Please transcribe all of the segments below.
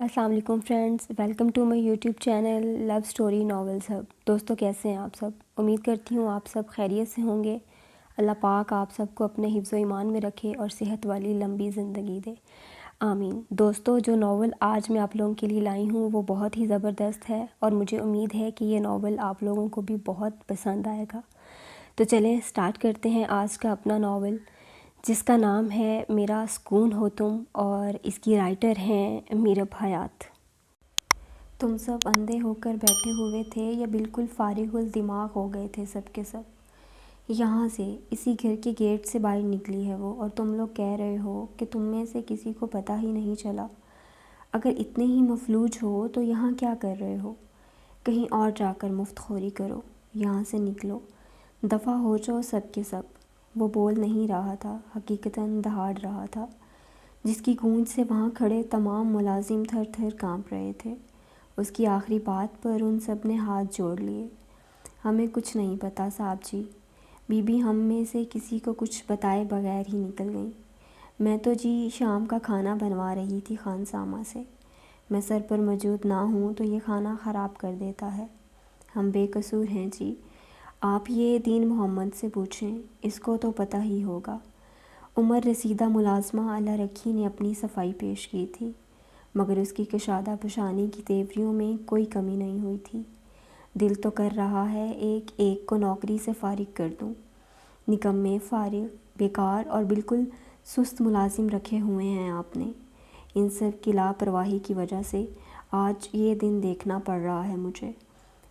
السلام علیکم friends, welcome to my YouTube channel love story novels hub. دوستوں کیسے ہیں آپ سب؟ امید کرتی ہوں آپ سب خیریت سے ہوں گے۔ اللہ پاک آپ سب کو اپنے حفظ و ایمان میں رکھے اور صحت والی لمبی زندگی دے، آمین۔ دوستوں، جو ناول آج میں آپ لوگوں کے لیے لائی ہوں وہ بہت ہی زبردست ہے اور مجھے امید ہے کہ یہ ناول آپ لوگوں کو بھی بہت پسند آئے گا۔ تو چلیں سٹارٹ کرتے ہیں آج کا اپنا ناول، جس کا نام ہے میرا سکون ہو تم، اور اس کی رائٹر ہیں میرب حیات۔ تم سب اندھے ہو کر بیٹھے ہوئے تھے یا بالکل فارغ الدماغ ہو گئے تھے سب کے سب؟ یہاں سے، اسی گھر کے گیٹ سے باہر نکلی ہے وہ، اور تم لوگ کہہ رہے ہو کہ تم میں سے کسی کو پتہ ہی نہیں چلا۔ اگر اتنے ہی مفلوج ہو تو یہاں کیا کر رہے ہو؟ کہیں اور جا کر مفت خوری کرو، یہاں سے نکلو، دفع ہو جاؤ سب کے سب۔ وہ بول نہیں رہا تھا، حقیقتاً دہاڑ رہا تھا، جس کی گونج سے وہاں کھڑے تمام ملازم تھر تھر کانپ رہے تھے۔ اس کی آخری بات پر ان سب نے ہاتھ جوڑ لیے۔ ہمیں کچھ نہیں پتا صاحب جی، بی بی ہم میں سے کسی کو کچھ بتائے بغیر ہی نکل گئیں۔ میں تو جی شام کا کھانا بنوا رہی تھی خانسامہ سے۔ میں سر پر موجود نہ ہوں تو یہ کھانا خراب کر دیتا ہے۔ ہم بے قصور ہیں جی، آپ یہ دین محمد سے پوچھیں، اس کو تو پتہ ہی ہوگا۔ عمر رسیدہ ملازمہ اللہ رکھی نے اپنی صفائی پیش کی تھی، مگر اس کی کشادہ پیشانی کی تیوریوں میں کوئی کمی نہیں ہوئی تھی۔ دل تو کر رہا ہے ایک ایک کو نوکری سے فارغ کر دوں۔ نکمے، فارغ، بیکار اور بالکل سست ملازم رکھے ہوئے ہیں آپ نے۔ ان سب کی لاپرواہی کی وجہ سے آج یہ دن دیکھنا پڑ رہا ہے مجھے،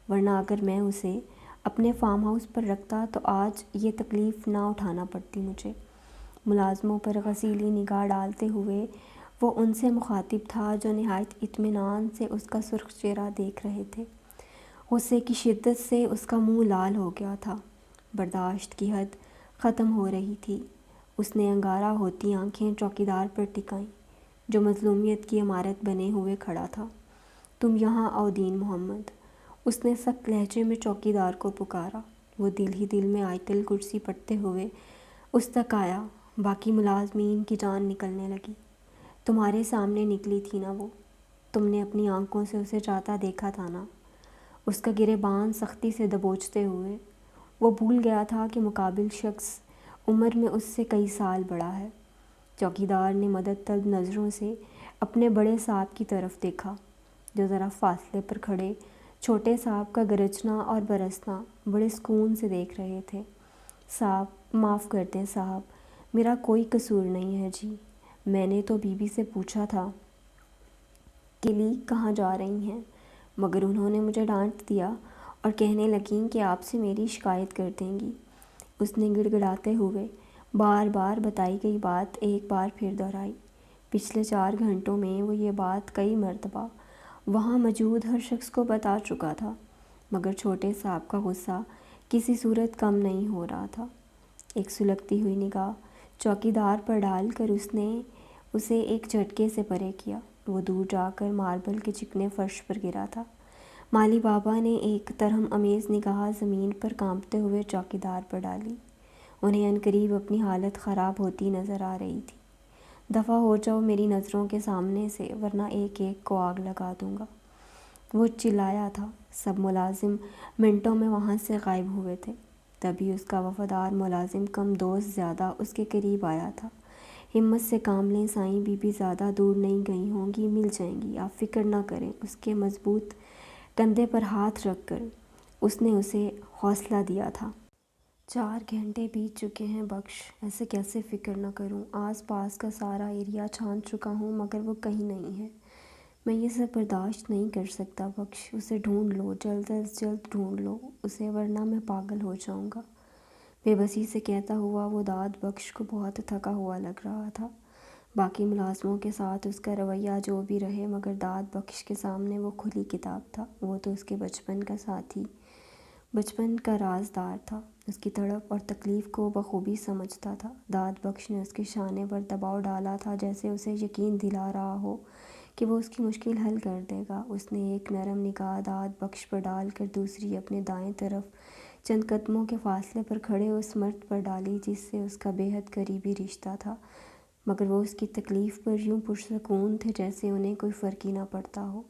ورنہ اگر میں اسے اپنے فارم ہاؤس پر رکھتا تو آج یہ تکلیف نہ اٹھانا پڑتی مجھے۔ ملازموں پر غسیلی نگاہ ڈالتے ہوئے وہ ان سے مخاطب تھا جو نہایت اطمینان سے اس کا سرخ چہرہ دیکھ رہے تھے۔ غصے کی شدت سے اس کا منہ لال ہو گیا تھا، برداشت کی حد ختم ہو رہی تھی۔ اس نے انگارہ ہوتی آنکھیں چوکیدار پر ٹکائیں، جو مظلومیت کی عمارت بنے ہوئے کھڑا تھا۔ تم یہاں آؤ دین محمد، اس نے سخت لہجے میں چوکیدار کو پکارا۔ وہ دل ہی دل میں آیت الکرسی پڑھتے ہوئے اس تک آیا۔ باقی ملازمین کی جان نکلنے لگی۔ تمہارے سامنے نکلی تھی نا وہ، تم نے اپنی آنکھوں سے اسے جاتا دیکھا تھا نا، اس کا گریباں سختی سے دبوچتے ہوئے۔ وہ بھول گیا تھا کہ مقابل شخص عمر میں اس سے کئی سال بڑا ہے۔ چوکیدار نے مدد طلب نظروں سے اپنے بڑے صاحب کی طرف دیکھا، جو ذرا فاصلے پر کھڑے چھوٹے صاحب کا گرجنا اور برسنا بڑے سکون سے دیکھ رہے تھے۔ صاحب معاف کر دیں صاحب، میرا کوئی قصور نہیں ہے جی۔ میں نے تو بی بی سے پوچھا تھا کہ لی کہاں جا رہی ہیں، مگر انہوں نے مجھے ڈانٹ دیا اور کہنے لگیں کہ آپ سے میری شکایت کر دیں گی۔ اس نے گڑ گڑاتے ہوئے بار بار بتائی گئی بات ایک بار پھر دہرائی۔ پچھلے 4 گھنٹوں میں وہ یہ بات کئی مرتبہ وہاں موجود ہر شخص کو بتا چکا تھا، مگر چھوٹے صاحب کا غصہ کسی صورت کم نہیں ہو رہا تھا۔ ایک سلگتی ہوئی نگاہ چوکیدار پر ڈال کر اس نے اسے ایک جھٹکے سے پرے کیا۔ وہ دور جا کر ماربل کے چکنے فرش پر گرا تھا۔ مالی بابا نے ایک ترہم امیز نگاہ زمین پر کانپتے ہوئے چوکیدار پر ڈالی۔ انہیں عنقریب اپنی حالت خراب ہوتی نظر آ رہی تھی۔ دفع ہو جاؤ میری نظروں کے سامنے سے، ورنہ ایک ایک کو آگ لگا دوں گا، وہ چلایا تھا۔ سب ملازم منٹوں میں وہاں سے غائب ہوئے تھے۔ تبھی اس کا وفادار ملازم کم دوست زیادہ اس کے قریب آیا تھا۔ ہمت سے کام لیں سائیں، بی بی زیادہ دور نہیں گئی ہوں گی، مل جائیں گی، آپ فکر نہ کریں۔ اس کے مضبوط کندھے پر ہاتھ رکھ کر اس نے اسے حوصلہ دیا تھا۔ 4 گھنٹے بیت چکے ہیں بخش، ایسے کیسے فکر نہ کروں؟ آس پاس کا سارا ایریا چھان چکا ہوں مگر وہ کہیں نہیں ہے۔ میں یہ سب برداشت نہیں کر سکتا بخش، اسے ڈھونڈ لو، جلد از جلد ڈھونڈ لو اسے، ورنہ میں پاگل ہو جاؤں گا۔ بے بسی سے کہتا ہوا وہ داد بخش کو بہت تھکا ہوا لگ رہا تھا۔ باقی ملازموں کے ساتھ اس کا رویہ جو بھی رہے، مگر داد بخش کے سامنے وہ کھلی کتاب تھا۔ وہ تو اس کے بچپن کا ساتھی، بچپن کا رازدار تھا، اس کی تڑپ اور تکلیف کو بخوبی سمجھتا تھا۔ داد بخش نے اس کے شانے پر دباؤ ڈالا تھا، جیسے اسے یقین دلا رہا ہو کہ وہ اس کی مشکل حل کر دے گا۔ اس نے ایک نرم نگاہ داد بخش پر ڈال کر دوسری اپنے دائیں طرف چند قدموں کے فاصلے پر کھڑے اس مرد پر ڈالی جس سے اس کا بے حد قریبی رشتہ تھا، مگر وہ اس کی تکلیف پر یوں پرسکون تھے جیسے انہیں کوئی فرق ہی نہ پڑتا ہو۔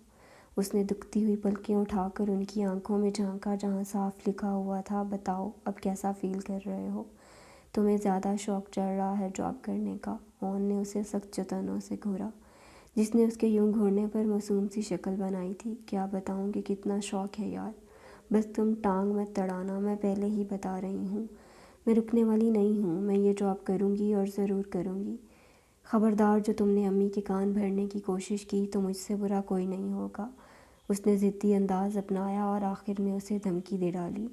اس نے دکھتی ہوئی پلکیں اٹھا کر ان کی آنکھوں میں جھانکا جہاں صاف لکھا ہوا تھا، بتاؤ اب کیسا فیل کر رہے ہو؟ تمہیں زیادہ شوق چڑھ رہا ہے جاب کرنے کا؟ اون نے اسے سخت چتنوں سے گھورا، جس نے اس کے یوں گھورنے پر معصوم سی شکل بنائی تھی۔ کیا بتاؤں کہ کتنا شوق ہے یار، بس تم ٹانگ مت تڑانا، میں پہلے ہی بتا رہی ہوں، میں رکنے والی نہیں ہوں، میں یہ جاب کروں گی اور ضرور کروں گی۔ خبردار، جو تم نے امی کے کان بھرنے کی کوشش کی تو مجھ سے برا کوئی نہیں ہوگا۔ اس نے ضدی انداز اپنایا اور آخر میں اسے دھمکی دے ڈالی،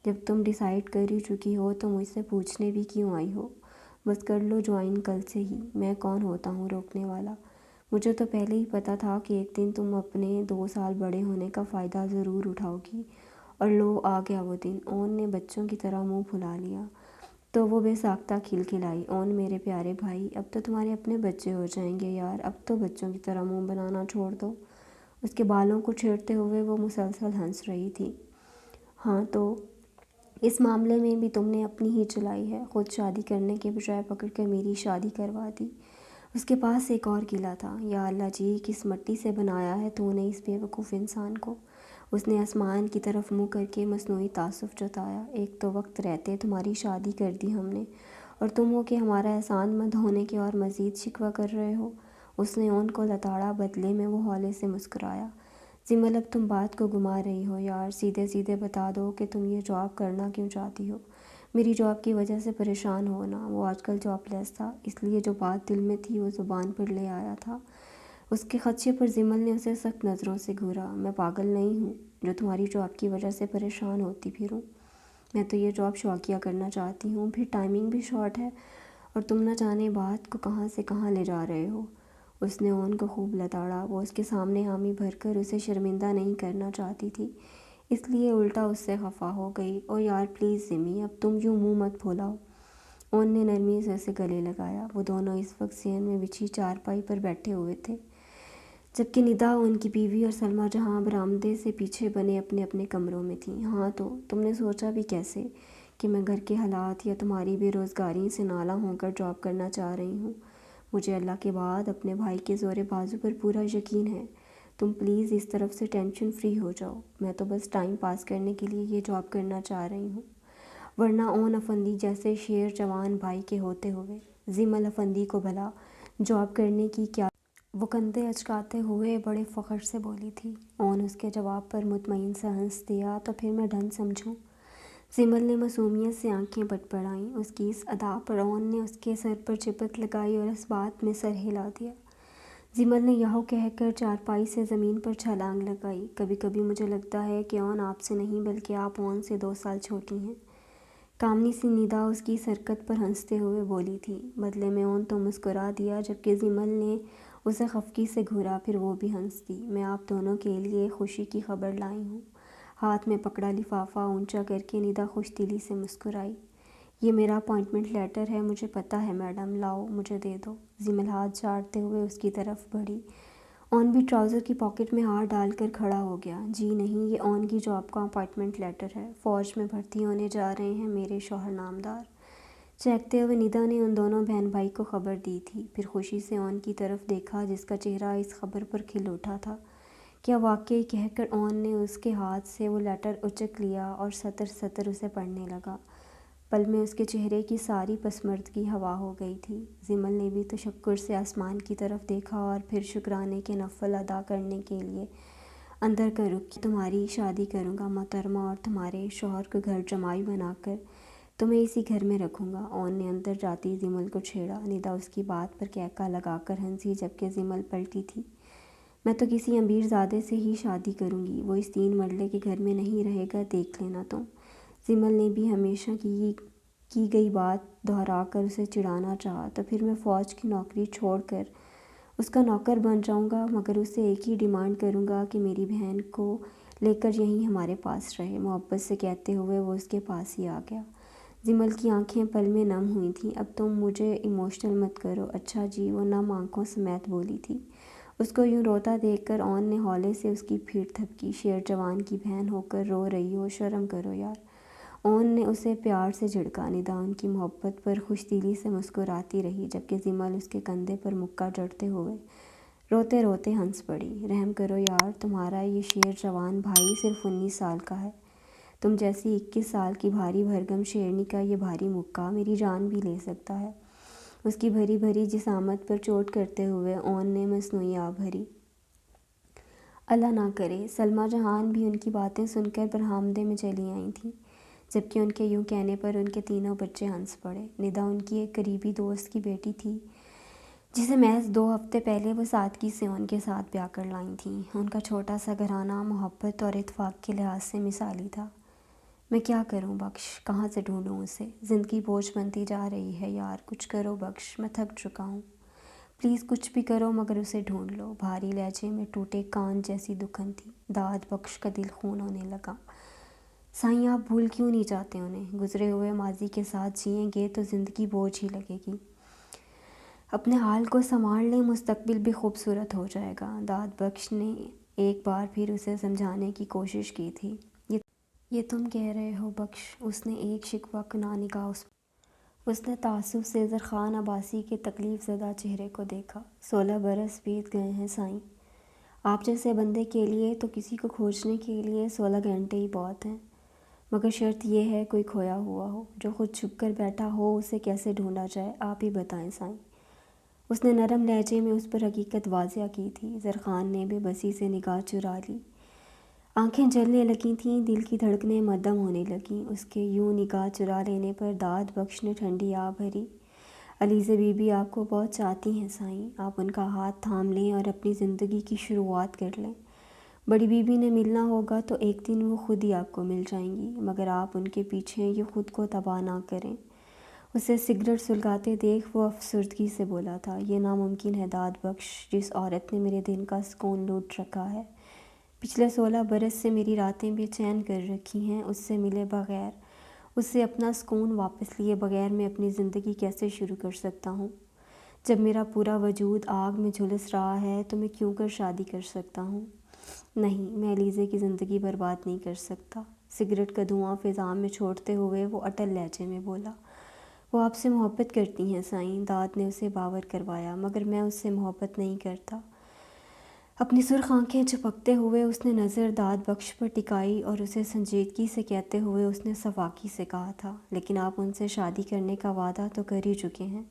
جب تم ڈیسائیڈ کر ہی چکی ہو تو مجھ سے پوچھنے بھی کیوں آئی ہو؟ بس کر لو جوائن کل سے ہی، میں کون ہوتا ہوں روکنے والا؟ مجھے تو پہلے ہی پتہ تھا کہ ایک دن تم اپنے 2 سال بڑے ہونے کا فائدہ ضرور اٹھاؤ گی، اور لو آ گیا وہ دن۔ اون نے بچوں کی طرح منہ پھلا لیا تو وہ بے ساختہ کھلکھلائی، اون میرے پیارے بھائی، اب تو تمہارے اپنے بچے ہو جائیں گے یار، اب تو بچوں کی طرح منہ بنانا چھوڑ دو۔ اس کے بالوں کو چھیڑتے ہوئے وہ مسلسل ہنس رہی تھی۔ ہاں تو اس معاملے میں بھی تم نے اپنی ہی چلائی ہے، خود شادی کرنے کے بجائے پکڑ کر میری شادی کروا دی۔ اس کے پاس ایک اور قلعہ تھا۔ یا اللہ جی، کس مٹی سے بنایا ہے تو نے اس بے وقوف انسان کو؟ اس نے آسمان کی طرف منہ کر کے مصنوعی تعصب جتایا۔ ایک تو وقت رہتے تمہاری شادی کر دی ہم نے، اور تم ہو کہ ہمارا احسان مند ہونے کے اور مزید شکوہ کر رہے ہو۔ اس نے اون کو لتاڑا، بدلے میں وہ ہولے سے مسکرایا۔ زمل، اب تم بات کو گھما رہی ہو یار، سیدھے سیدھے بتا دو کہ تم یہ جاب کرنا کیوں چاہتی ہو؟ میری جاب کی وجہ سے پریشان ہونا؟ وہ آج کل جاب لیس تھا، اس لیے جو بات دل میں تھی وہ زبان پر لے آیا تھا۔ اس کے خدشے پر زمل نے اسے سخت نظروں سے گھورا۔ میں پاگل نہیں ہوں جو تمہاری جاب کی وجہ سے پریشان ہوتی پھروں، میں تو یہ جاب شوقیہ کرنا چاہتی ہوں، پھر ٹائمنگ بھی شارٹ ہے، اور تم نہ جانے بات کو کہاں سے کہاں لے جا رہے ہو۔ اس نے اون کو خوب لتاڑا، وہ اس کے سامنے حامی بھر کر اسے شرمندہ نہیں کرنا چاہتی تھی، اس لیے الٹا اس سے خفا ہو گئی۔ او یار پلیز زمی، اب تم یوں منہ مت پھولاؤ۔ اون نے نرمی سے اسے گلے لگایا۔ وہ دونوں اس وقت صحن میں بچھی چارپائی پر بیٹھے ہوئے تھے، جبکہ ندا، ان کی بیوی اور سلمیٰ جہاں برآمدے سے پیچھے بنے اپنے اپنے کمروں میں تھیں۔ ہاں تو تم نے سوچا بھی کیسے کہ میں گھر کے حالات یا تمہاری بے روزگاری سے نالاں ہو کر جاب کرنا چاہ رہی ہوں؟ مجھے اللہ کے بعد اپنے بھائی کے زور بازو پر پورا یقین ہے۔ تم پلیز اس طرف سے ٹینشن فری ہو جاؤ، میں تو بس ٹائم پاس کرنے کے لیے یہ جاب کرنا چاہ رہی ہوں، ورنہ اون افندی جیسے شیر جوان بھائی کے ہوتے ہوئے زمل افندی کو بھلا جاب کرنے کی کیا؟ وہ کندھے اچکاتے ہوئے بڑے فخر سے بولی تھی۔ اون اس کے جواب پر مطمئن سے ہنس دیا، تو پھر میں ڈن سمجھوں؟ زمل نے معصومیت سے آنکھیں پٹ پڑائیں۔ اس کی اس ادا پر اون نے اس کے سر پر چپت لگائی اور اس بات میں سر ہلا دیا۔ زمل نے یہو کہہ کر چارپائی سے زمین پر چھلانگ لگائی۔ کبھی کبھی مجھے لگتا ہے کہ اون آپ سے نہیں بلکہ آپ اون سے 2 سال چھوٹی ہیں۔ کامنی سی ندا اس کی اس حرکت پر ہنستے ہوئے بولی تھی۔ بدلے میں اون تو مسکرا دیا، جبکہ زمل نے اسے خفگی سے گھورا، پھر وہ بھی ہنس دی۔ میں آپ دونوں کے لیے خوشی کی خبر لائی ہوں۔ ہاتھ میں پکڑا لفافہ اونچا کر کے ندا خوش دلی سے مسکرائی۔ یہ میرا اپائنٹمنٹ لیٹر ہے، مجھے پتہ ہے میڈم، لاؤ مجھے دے دو۔ زمل ہاتھ جھاڑتے ہوئے اس کی طرف بڑھی۔ اون بھی ٹراؤزر کی پاکٹ میں ہاتھ ڈال کر کھڑا ہو گیا۔ جی نہیں، یہ اون کی جاب کا اپائنٹمنٹ لیٹر ہے، فوج میں بھرتی ہونے جا رہے ہیں میرے شوہر نامدار۔ چہکتے ہوئے ندا نے ان دونوں بہن بھائی کو خبر دی تھی، پھر خوشی سے اون کی طرف دیکھا جس کا چہرہ اس خبر پر کھل اٹھا تھا۔ کیا واقعی کہہ کر اون نے اس کے ہاتھ سے وہ لیٹر اچک لیا اور سطر سطر اسے پڑھنے لگا۔ پل میں اس کے چہرے کی ساری پسماردگی ہوا ہو گئی تھی۔ زمل نے بھی تشکر سے آسمان کی طرف دیکھا اور پھر شکرانے کے نفل ادا کرنے کے لیے اندر کا رخ کیا۔ تمہاری شادی کروں گا محترمہ، اور تمہارے شوہر کو گھر جمائی بنا کر تمہیں اسی گھر میں رکھوں گا۔ اون نے اندر جاتی زمل کو چھیڑا۔ ندا اس کی بات پر کہکا لگا کر ہنسی، جبکہ زمل پلٹی تھی۔ میں تو کسی امیر زادے سے ہی شادی کروں گی، وہ اس 3 مرلے کے گھر میں نہیں رہے گا، دیکھ لینا تم۔ زمل نے بھی ہمیشہ کی گئی بات دہرا کر اسے چڑھانا چاہا۔ تو پھر میں فوج کی نوکری چھوڑ کر اس کا نوکر بن جاؤں گا، مگر اس سے ایک ہی ڈیمانڈ کروں گا کہ میری بہن کو لے کر یہیں ہمارے پاس رہے۔ محبت سے کہتے ہوئے وہ اس کے پاس ہی آ گیا۔ زمل کی آنکھیں پل میں نم ہوئی تھیں۔ اب تم مجھے ایموشنل مت کرو۔ اچھا جی، وہ نم آنکھوں سمیت بولی تھی۔ اس کو یوں روتا دیکھ کر اون نے ہولے سے اس کی پیٹھ تھپکی۔ شیر جوان کی بہن ہو کر رو رہی ہو، شرم کرو یار۔ اون نے اسے پیار سے جھڑکا۔ ندا ان کی محبت پر خوش دلی سے مسکراتی رہی، جبکہ زمل اس کے کندھے پر مکہ جڑتے ہوئے روتے روتے ہنس پڑی۔ رحم کرو یار، تمہارا یہ شیر جوان بھائی صرف 19 سال کا ہے۔ تم جیسی 21 سال کی بھاری بھرگم شیرنی کا یہ بھاری مکہ میری جان بھی لے سکتا ہے۔ اس کی بھری بھری جسامت پر چوٹ کرتے ہوئے اون نے مصنوعی آہ بھری۔ اللہ نہ کرے! سلمیٰ جہان بھی ان کی باتیں سن کر برآمدے میں چلی آئی تھیں، جبکہ ان کے یوں کہنے پر ان کے تینوں بچے ہنس پڑے۔ ندا ان کی ایک قریبی دوست کی بیٹی تھی، جسے محض 2 ہفتے پہلے وہ سادگی سے ان کے ساتھ بیاہ کر لائی تھیں۔ ان کا چھوٹا سا گھرانہ محبت اور اتفاق کے لحاظ سے مثالی تھا۔ میں کیا کروں بخش، کہاں سے ڈھونڈوں اسے؟ زندگی بوجھ بنتی جا رہی ہے یار، کچھ کرو بخش، میں تھک چکا ہوں۔ پلیز کچھ بھی کرو مگر اسے ڈھونڈ لو۔ بھاری لہجے میں ٹوٹے کان جیسی دکھن تھی۔ داد بخش کا دل خون ہونے لگا۔ سائیں آپ بھول کیوں نہیں جاتے انہیں؟ گزرے ہوئے ماضی کے ساتھ جئیں گے تو زندگی بوجھ ہی لگے گی۔ اپنے حال کو سنبھال لیں، مستقبل بھی خوبصورت ہو جائے گا۔ داد بخش نے ایک بار پھر اسے سمجھانے کی کوشش کی تھی۔ یہ تم کہہ رہے ہو بخش؟ اس نے ایک شکوہ کناہ نگاہ اس نے تعصب سے زرخان عباسی کے تکلیف زدہ چہرے کو دیکھا۔ 16 برس بیت گئے ہیں سائیں، آپ جیسے بندے کے لیے تو کسی کو کھوجنے کے لیے 16 گھنٹے ہی بہت ہیں، مگر شرط یہ ہے کوئی کھویا ہوا ہو، جو خود چھپ کر بیٹھا ہو، اسے کیسے ڈھونڈا جائے؟ آپ ہی بتائیں سائیں۔ اس نے نرم لہجے میں اس پر حقیقت واضح کی تھی۔ زرخان نے بے بسی سے نگاہ چرا لی، آنکھیں جلنے لگی تھیں، دل کی دھڑکنیں مدھم ہونے لگیں۔ اس کے یوں نگاہ چرا لینے پر داد بخش نے ٹھنڈی آہ بھری۔ علیزہ بی بی آپ کو بہت چاہتی ہیں سائیں، آپ ان کا ہاتھ تھام لیں اور اپنی زندگی کی شروعات کر لیں۔ بڑی بی بی نے ملنا ہوگا تو ایک دن وہ خود ہی آپ کو مل جائیں گی، مگر آپ ان کے پیچھے یہ خود کو تباہ نہ کریں۔ اسے سگریٹ سلگاتے دیکھ وہ افسردگی سے بولا تھا، یہ ناممکن ہے داد بخش، جس عورت نے میرے دن کا سکون لوٹ رکھا ہے، پچھلے 16 برس سے میری راتیں بے چین کر رکھی ہیں، اس سے ملے بغیر، اس سے اپنا سکون واپس لیے بغیر میں اپنی زندگی کیسے شروع کر سکتا ہوں؟ جب میرا پورا وجود آگ میں جھلس رہا ہے تو میں کیوں کر شادی کر سکتا ہوں؟ نہیں، میں علیزہ کی زندگی برباد نہیں کر سکتا۔ سگریٹ کا دھواں فضا میں چھوڑتے ہوئے وہ اٹل لہجے میں بولا۔ وہ آپ سے محبت کرتی ہیں سائیں، داد نے اسے باور کروایا، مگر میں اس سے محبت نہیں کرتا۔ اپنی سرخ آنکھیں جھپکتے ہوئے اس نے نظر داد بخش پر ٹکائی اور اسے سنجیدگی سے کہتے ہوئے اس نے صفاقی سے کہا تھا، لیکن آپ ان سے شادی کرنے کا وعدہ تو کر ہی چکے ہیں۔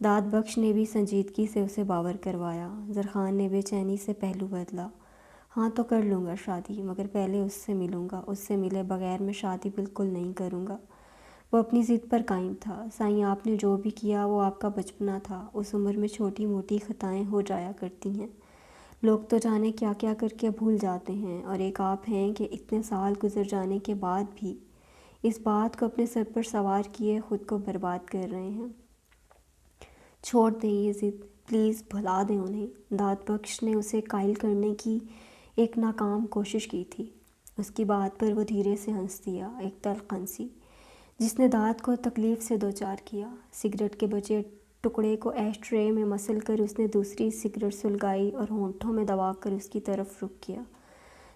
داد بخش نے بھی سنجیدگی سے اسے باور کروایا۔ زرخان نے بے چینی سے پہلو بدلا۔ ہاں تو کر لوں گا شادی، مگر پہلے اس سے ملوں گا، اس سے ملے بغیر میں شادی بالکل نہیں کروں گا۔ وہ اپنی ضد پر قائم تھا۔ سائیں آپ نے جو بھی کیا وہ آپ کا بچپنا تھا، اس عمر میں چھوٹی موٹی خطائیں ہو جایا کرتی ہیں، لوگ تو جانے کیا کیا کر کے بھول جاتے ہیں، اور ایک آپ ہیں کہ اتنے سال گزر جانے کے بعد بھی اس بات کو اپنے سر پر سوار کیے خود کو برباد کر رہے ہیں۔ چھوڑ دیں یہ ضد، پلیز بھلا دیں انہیں۔ داد بخش نے اسے قائل کرنے کی ایک ناکام کوشش کی تھی۔ اس کی بات پر وہ دھیرے سے ہنس دیا، ایک تلخ ہنسی جس نے داد کو تکلیف سے دوچار کیا۔ سگریٹ کے بچے ٹکڑے کو ایش ٹرے میں مسل کر اس نے دوسری سگریٹ سلگائی اور ہونٹوں میں دبا کر اس کی طرف رخ کیا۔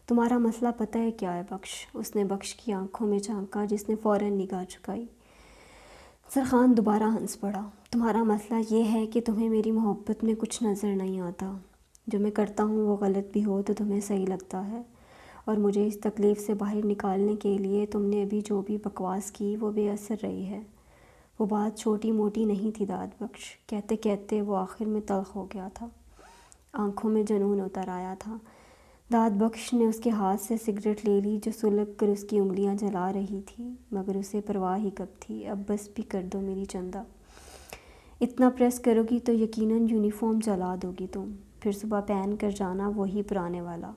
تمہارا مسئلہ پتہ ہے کیا ہے بخش؟ اس نے بخش کی آنکھوں میں جھانکا، جس نے فوراً نگاہ جھکائی۔ زرخان دوبارہ ہنس پڑا۔ تمہارا مسئلہ یہ ہے کہ تمہیں میری محبت میں کچھ نظر نہیں آتا، جو میں کرتا ہوں وہ غلط بھی ہو تو تمہیں صحیح لگتا ہے، اور مجھے اس تکلیف سے باہر نکالنے کے لیے تم نے ابھی جو بھی بکواس کی وہ بے اثر رہی ہے۔ وہ بات چھوٹی موٹی نہیں تھی داد بخش، کہتے کہتے وہ آخر میں تلخ ہو گیا تھا، آنکھوں میں جنون اتر آیا تھا۔ داد بخش نے اس کے ہاتھ سے سگریٹ لے لی جو سلگ کر اس کی انگلیاں جلا رہی تھی، مگر اسے پرواہ ہی کب تھی۔ اب بس بھی کر دو میری چندہ، اتنا پریس کرو گی تو یقیناً یونیفارم جلا دو گی تم، پھر صبح پہن کر جانا وہی پرانے والا۔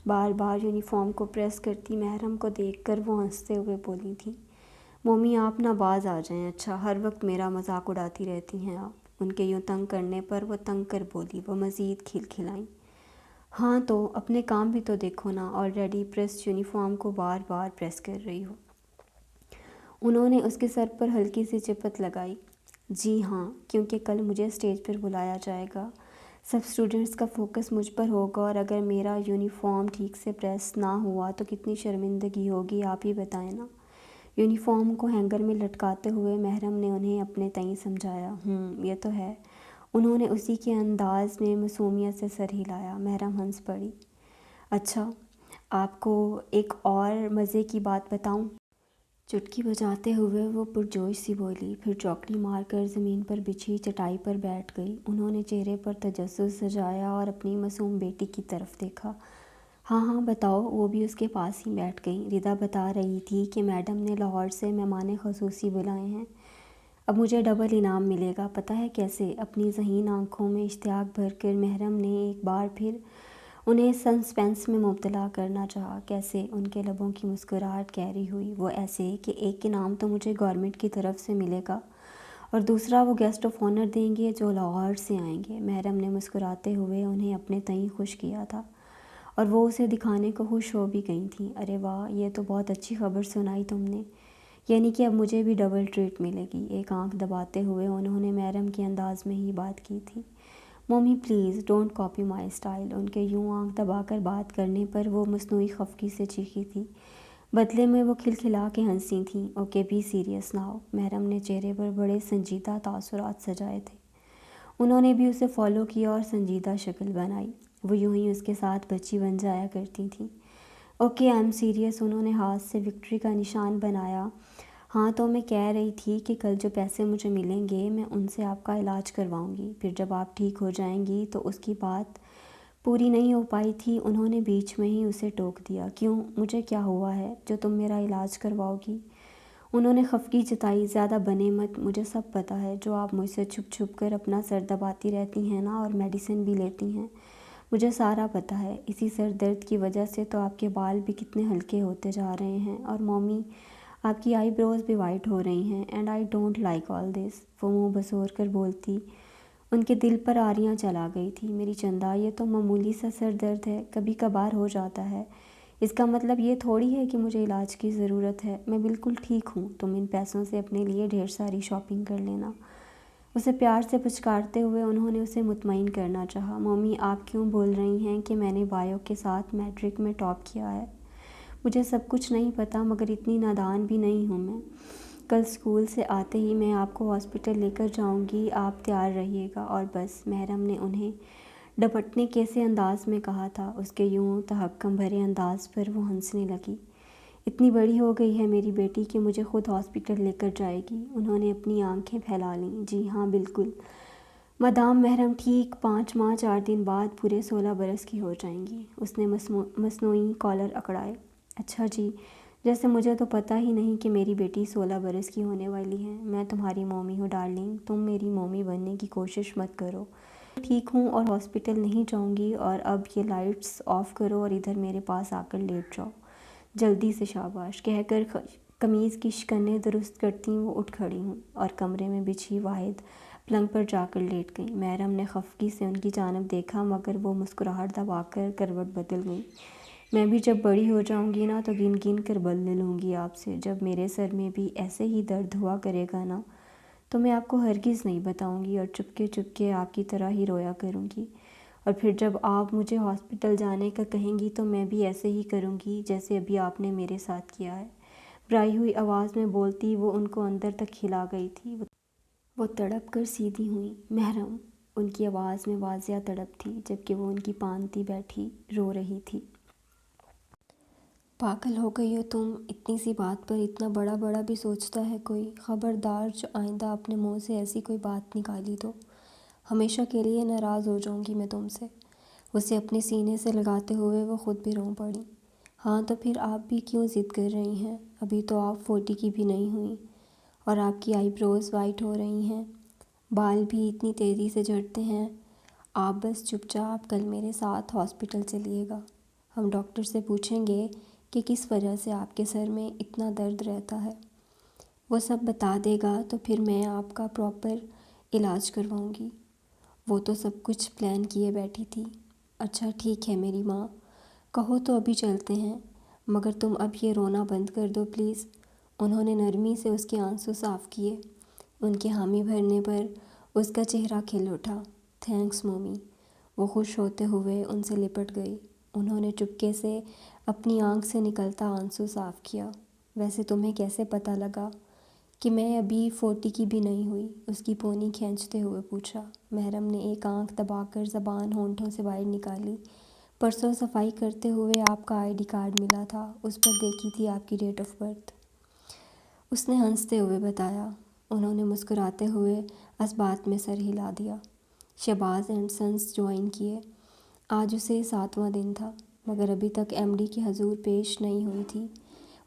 بار بار یونیفارم کو پریس کرتی محرم کو دیکھ کر وہ ہنستے ہوئے بولی تھیں، مومی آپ نہ باز آ جائیں، اچھا ہر وقت میرا مذاق اڑاتی رہتی ہیں آپ۔ ان کے یوں تنگ کرنے پر وہ تنگ کر بولی۔ وہ مزید کھلکھلائیں، ہاں تو اپنے کام بھی تو دیکھو نا، آلریڈی پریس یونیفارم کو بار بار پریس کر رہی ہو۔ انہوں نے اس کے سر پر ہلکی سی چپت لگائی۔ جی ہاں، کیونکہ کل مجھے اسٹیج پر بلایا جائے گا، سب اسٹوڈنٹس کا فوکس مجھ پر ہوگا، اور اگر میرا یونیفارم ٹھیک سے پریس نہ ہوا تو کتنی شرمندگی ہوگی آپ ہی بتائیں نا۔ یونیفارم کو ہینگر میں لٹکاتے ہوئے محرم نے انہیں اپنے تئیں سمجھایا۔ یہ تو ہے۔ انہوں نے اسی کے انداز میں معصومیت سے سر ہلایا۔ محرم ہنس پڑی۔ اچھا، آپ کو ایک اور مزے کی بات بتاؤں؟ چٹکی بجاتے ہوئے وہ پرجوش سی بولی، پھر چوکڑی مار کر زمین پر بچھی چٹائی پر بیٹھ گئی۔ انہوں نے چہرے پر تجسس سجایا اور اپنی معصوم بیٹی کی طرف دیکھا۔ ہاں ہاں بتاؤ۔ وہ بھی اس کے پاس ہی بیٹھ گئی۔ ردا بتا رہی تھی کہ میڈم نے لاہور سے مہمان خصوصی بلائے ہیں۔ اب مجھے ڈبل انعام ملے گا، پتہ ہے کیسے؟ اپنی ذہین آنکھوں میں اشتیاق بھر کر محرم نے ایک بار پھر انہیں سسپینس میں مبتلا کرنا چاہا۔ کیسے؟ ان کے لبوں کی مسکراہٹ گہری ہوئی۔ وہ ایسے کہ ایک انعام تو مجھے گورنمنٹ کی طرف سے ملے گا اور دوسرا وہ گیسٹ آف آنر دیں گے جو لاہور سے آئیں گے۔ محرم نے مسکراتے ہوئے انہیں اپنے تئیں خوش کیا تھا اور وہ اسے دکھانے کو خوش ہو بھی گئی تھیں۔ ارے واہ، یہ تو بہت اچھی خبر سنائی تم نے، یعنی کہ اب مجھے بھی ڈبل ٹریٹ ملے گی۔ ایک آنکھ دباتے ہوئے انہوں نے محرم کے انداز میں ہی بات کی تھی۔ Momi please don't copy my style. ان کے یوں آنکھ دبا کر بات کرنے پر وہ مصنوعی خفگی سے چیخی تھی۔ بدلے میں وہ کھلکھلا کے ہنسی تھیں۔ Okay be serious now. محرم نے چہرے پر بڑے سنجیدہ تاثرات سجائے تھے۔ انہوں نے بھی اسے فالو کیا اور سنجیدہ شکل بنائی۔ وہ یوں ہی اس کے ساتھ بچی بن جایا کرتی تھیں۔ Okay I am serious. انہوں نے ہاتھ سے وکٹری کا نشان بنایا۔ ہاں تو میں کہہ رہی تھی کہ کل جو پیسے مجھے ملیں گے میں ان سے آپ کا علاج کرواؤں گی، پھر جب آپ ٹھیک ہو جائیں گی تو اس کی بات پوری نہیں ہو پائی تھی۔ انہوں نے بیچ میں ہی اسے ٹوک دیا۔ کیوں؟ مجھے کیا ہوا ہے جو تم میرا علاج کرواؤ گی؟ انہوں نے خفگی جتائی۔ زیادہ بنے مت، مجھے سب پتہ ہے جو آپ مجھ سے چھپ چھپ کر اپنا سر دباتی رہتی ہیں نا، اور میڈیسن بھی لیتی ہیں، مجھے سارا پتہ ہے۔ اسی سر درد کی وجہ سے تو آپ کے بال بھی کتنے ہلکے ہوتے جا رہے ہیں، اور مومی آپ کی آئی بروز بھی وائٹ ہو رہی ہیں، and I don't like all this. وہ منہ بسور کر بولتی، ان کے دل پر آریاں چلا گئی تھی۔ میری چندا، یہ تو معمولی سا سر درد ہے، کبھی کبھار ہو جاتا ہے، اس کا مطلب یہ تھوڑی ہے کہ مجھے علاج کی ضرورت ہے۔ میں بالکل ٹھیک ہوں، تم ان پیسوں سے اپنے لیے ڈھیر ساری شاپنگ کر لینا۔ اسے پیار سے پچکارتے ہوئے انہوں نے اسے مطمئن کرنا چاہا۔ مومی آپ کیوں بول رہی ہیں کہ میں نے بایو کے ساتھ میٹرک میں ٹاپ کیا ہے؟ مجھے سب کچھ نہیں پتہ، مگر اتنی نادان بھی نہیں ہوں میں۔ کل اسکول سے آتے ہی میں آپ کو ہاسپٹل لے کر جاؤں گی، آپ تیار رہیے گا، اور بس۔ محرم نے انہیں ڈپٹنے کے سے انداز میں کہا تھا۔ اس کے یوں تحکم بھرے انداز پر وہ ہنسنے لگی۔ اتنی بڑی ہو گئی ہے میری بیٹی کہ مجھے خود ہاسپٹل لے کر جائے گی۔ انہوں نے اپنی آنکھیں پھیلا لیں۔ جی ہاں بالکل مدام محرم، ٹھیک 5 ماہ 4 دن بعد پورے 16 برس کی ہو جائیں گی۔ اس نے مصنوعی کالر اکڑائے۔ اچھا جی، جیسے مجھے تو پتہ ہی نہیں کہ میری بیٹی 16 برس کی ہونے والی ہے۔ میں تمہاری مومی ہوں ڈارلنگ، تم میری مومی بننے کی کوشش مت کرو۔ ٹھیک ہوں اور ہاسپٹل نہیں جاؤں گی، اور اب یہ لائٹس آف کرو اور ادھر میرے پاس آ کر لیٹ جاؤ جلدی سے، شاباش، کہہ کر قمیض کی شکنیں درست کرتی وہ اٹھ کھڑی ہوں اور کمرے میں بچھی واحد پلنگ پر جا کر لیٹ گئیں۔ محرم نے خفگی سے ان کی جانب دیکھا، مگر وہ مسکراہٹ دبا کر کروٹ بدل گئیں۔ میں بھی جب بڑی ہو جاؤں گی نا تو گن گن کر بدلے لوں گی آپ سے۔ جب میرے سر میں بھی ایسے ہی درد ہوا کرے گا نا تو میں آپ کو ہرگز نہیں بتاؤں گی، اور چپکے چپکے آپ کی طرح ہی رویا کروں گی، اور پھر جب آپ مجھے ہاسپٹل جانے کا کہیں گی تو میں بھی ایسے ہی کروں گی جیسے ابھی آپ نے میرے ساتھ کیا ہے۔ بھرائی ہوئی آواز میں بولتی وہ ان کو اندر تک ہلا گئی تھی۔ وہ تڑپ کر سیدھی ہوئیں۔ محرم، ان کی آواز میں واضح تڑپ تھی، جبکہ وہ ان کی پانتی بیٹھی رو رہی تھی۔ پاگل ہو گئی ہو تم، اتنی سی بات پر اتنا بڑا بڑا بھی سوچتا ہے کوئی؟ خبردار جو آئندہ اپنے منہ سے ایسی کوئی بات نکالی تو ہمیشہ کے لیے ناراض ہو جاؤں گی میں تم سے۔ اسے اپنے سینے سے لگاتے ہوئے وہ خود بھی رو پڑی۔ ہاں تو پھر آپ بھی کیوں ضد کر رہی ہیں؟ ابھی تو آپ 40 کی بھی نہیں ہوئیں، اور آپ کی آئی بروز وائٹ ہو رہی ہیں، بال بھی اتنی تیزی سے جھڑتے ہیں۔ آپ بس چپ چاپ کل میرے ساتھ ہاسپٹل چلیے گا، ہم ڈاکٹر سے پوچھیں گے کہ کس وجہ سے آپ کے سر میں اتنا درد رہتا ہے، وہ سب بتا دے گا، تو پھر میں آپ کا پراپر علاج کرواؤں گی۔ وہ تو سب کچھ پلان کیے بیٹھی تھی۔ اچھا ٹھیک ہے میری ماں، کہو تو ابھی چلتے ہیں، مگر تم اب یہ رونا بند کر دو پلیز۔ انہوں نے نرمی سے اس کے آنسو صاف کیے۔ ان کے حامی بھرنے پر اس کا چہرہ کھل اٹھا۔ تھینکس مومی۔ وہ خوش ہوتے ہوئے ان سے لپٹ گئی۔ انہوں نے چپکے سے اپنی آنکھ سے نکلتا آنسو صاف کیا۔ ویسے تمہیں کیسے پتہ لگا کہ میں ابھی 40 کی بھی نہیں ہوئی؟ اس کی پونی کھینچتے ہوئے پوچھا۔ محرم نے ایک آنکھ دبا کر زبان ہونٹوں سے باہر نکالی۔ پرسوں صفائی کرتے ہوئے آپ کا ID کارڈ ملا تھا، اس پر دیکھی تھی آپ کی ڈیٹ آف برتھ۔ اس نے ہنستے ہوئے بتایا۔ انہوں نے مسکراتے ہوئے اس بات میں سر ہلا دیا۔ شہباز اینڈ سنس جوائن کیے۔ آج اسے 7واں دن تھا، مگر ابھی تک MD کے حضور پیش نہیں ہوئی تھی۔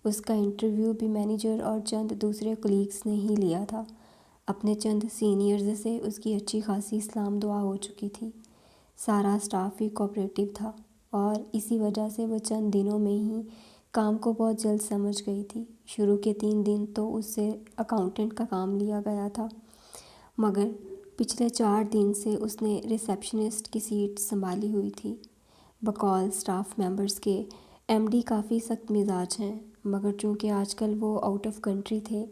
اس کا انٹرویو بھی مینیجر اور چند دوسرے کولیگز نے ہی لیا تھا۔ اپنے چند سینئرز سے اس کی اچھی خاصی سلام دعا ہو چکی تھی۔ سارا اسٹاف بھی کوآپریٹیو تھا اور اسی وجہ سے وہ چند دنوں میں ہی کام کو بہت جلد سمجھ گئی تھی۔ شروع کے 3 دن تو اس سے اکاؤنٹنٹ کا کام لیا گیا تھا، مگر پچھلے 4 دن سے اس نے ریسیپشنسٹ کی سیٹ سنبھالی ہوئی تھی۔ بقول اسٹاف ممبرز کے MD کافی سخت مزاج ہیں، مگر چونکہ آج کل وہ آؤٹ آف کنٹری تھے،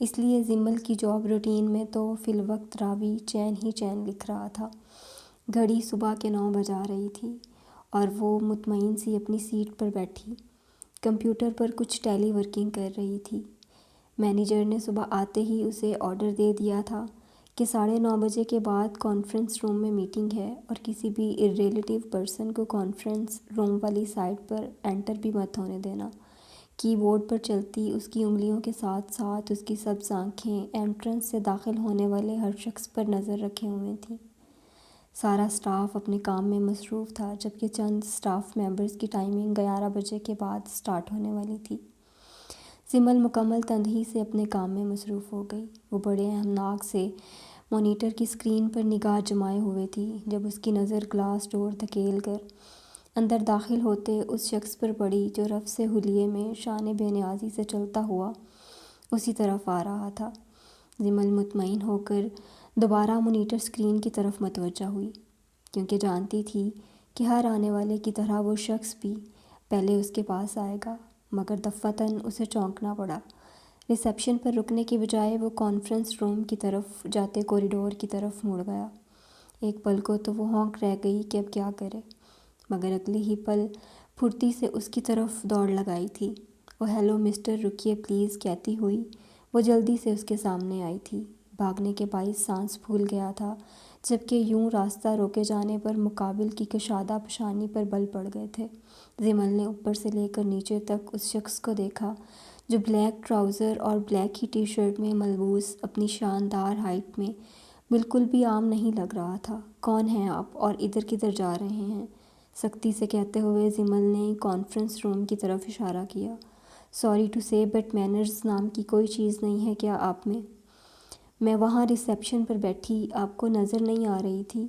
اس لیے زمل کی جاب روٹین میں تو فی الوقت راوی چین ہی چین لکھ رہا تھا۔ گھڑی صبح کے 9 بجا رہی تھی اور وہ مطمئن سی اپنی سیٹ پر بیٹھی کمپیوٹر پر کچھ ٹیلی ورکنگ کر رہی تھی۔ مینیجر نے صبح آتے ہی اسے آرڈر دے دیا تھا کہ 9:30 بجے کے بعد کانفرنس روم میں میٹنگ ہے اور کسی بھی ریلیٹیو پرسن کو کانفرنس روم والی سائٹ پر انٹر بھی مت ہونے دینا۔ کی بورڈ پر چلتی اس کی انگلیوں کے ساتھ ساتھ اس کی سبز آنکھیں انٹرنس سے داخل ہونے والے ہر شخص پر نظر رکھے ہوئے تھیں۔ سارا اسٹاف اپنے کام میں مصروف تھا، جبکہ چند اسٹاف ممبرز کی ٹائمنگ 11 بجے کے بعد سٹارٹ ہونے والی تھی۔ زمل مکمل تندہی سے اپنے کام میں مصروف ہو گئی۔ وہ بڑے احمناک سے مانیٹر کی اسکرین پر نگاہ جمائے ہوئے تھی جب اس کی نظر گلاس ڈور دھکیل کر اندر داخل ہوتے اس شخص پر پڑی جو رفع حلیے میں شان بے نیازی سے چلتا ہوا اسی طرف آ رہا تھا۔ زمل مطمئن ہو کر دوبارہ مانیٹر اسکرین کی طرف متوجہ ہوئی، کیونکہ جانتی تھی کہ ہر آنے والے کی طرح وہ شخص بھی پہلے اس کے پاس آئے گا، مگر دفعتاً اسے چونکنا پڑا۔ ریسیپشن پر رکنے کی بجائے وہ کانفرنس روم کی طرف جاتے کوریڈور کی طرف مڑ گیا۔ ایک پل کو تو وہ ہونک رہ گئی کہ اب کیا کرے، مگر اگلے ہی پل پھرتی سے اس کی طرف دوڑ لگائی تھی۔ وہ ہیلو مسٹر رکیے پلیز کہتی ہوئی وہ جلدی سے اس کے سامنے آئی تھی۔ بھاگنے کے باعث سانس پھول گیا تھا، جبکہ یوں راستہ روکے جانے پر مقابل کی کشادہ پیشانی پر بل پڑ گئے تھے۔ زمل نے اوپر سے لے کر نیچے تک اس شخص کو دیکھا جو بلیک ٹراؤزر اور بلیک ہی ٹی شرٹ میں ملبوس اپنی شاندار ہائٹ میں بالکل بھی عام نہیں لگ رہا تھا۔ کون ہیں آپ اور ادھر کدھر جا رہے ہیں؟ سختی سے کہتے ہوئے زمل نے کانفرنس روم کی طرف اشارہ کیا۔ سوری ٹو سے بٹ مینرز نام کی کوئی چیز نہیں ہے کیا آپ میں وہاں ریسیپشن پر بیٹھی آپ کو نظر نہیں آ رہی تھی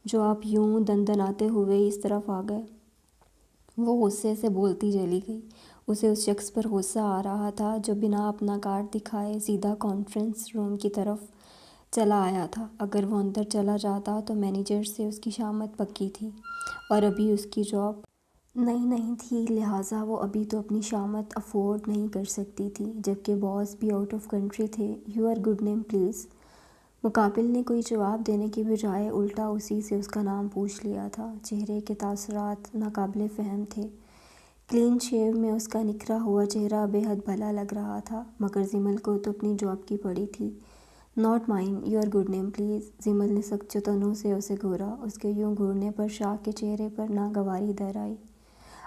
جو آپ یوں دندناتے ہوئے اس طرف آ گئے؟ وہ غصے سے بولتی چلی گئی۔ اسے اس شخص پر غصہ آ رہا تھا جو بنا اپنا کارڈ دکھائے سیدھا کانفرنس روم کی طرف چلا آیا تھا۔ اگر وہ اندر چلا جاتا تو مینیجر سے اس کی شامت پکی تھی اور ابھی اس کی جاب نہیں تھی، لہٰذا وہ ابھی تو اپنی شامت افورڈ نہیں کر سکتی تھی، جبکہ باس بھی آؤٹ آف کنٹری تھے۔ Your good name please? مقابل نے کوئی جواب دینے کی بجائے الٹا اسی سے اس کا نام پوچھ لیا تھا۔ چہرے کے تاثرات ناقابل فہم تھے۔ کلین شیو میں اس کا نکھرا ہوا چہرہ بے حد بھلا لگ رہا تھا، مگر زمل کو تو اپنی جاب کی پڑی تھی۔ Not mine, your good name please? Zamal نے سخت چتنوں سے اسے گھورا۔ اس کے یوں گھورنے پر شاہ کے چہرے پر ناگواری در آئی۔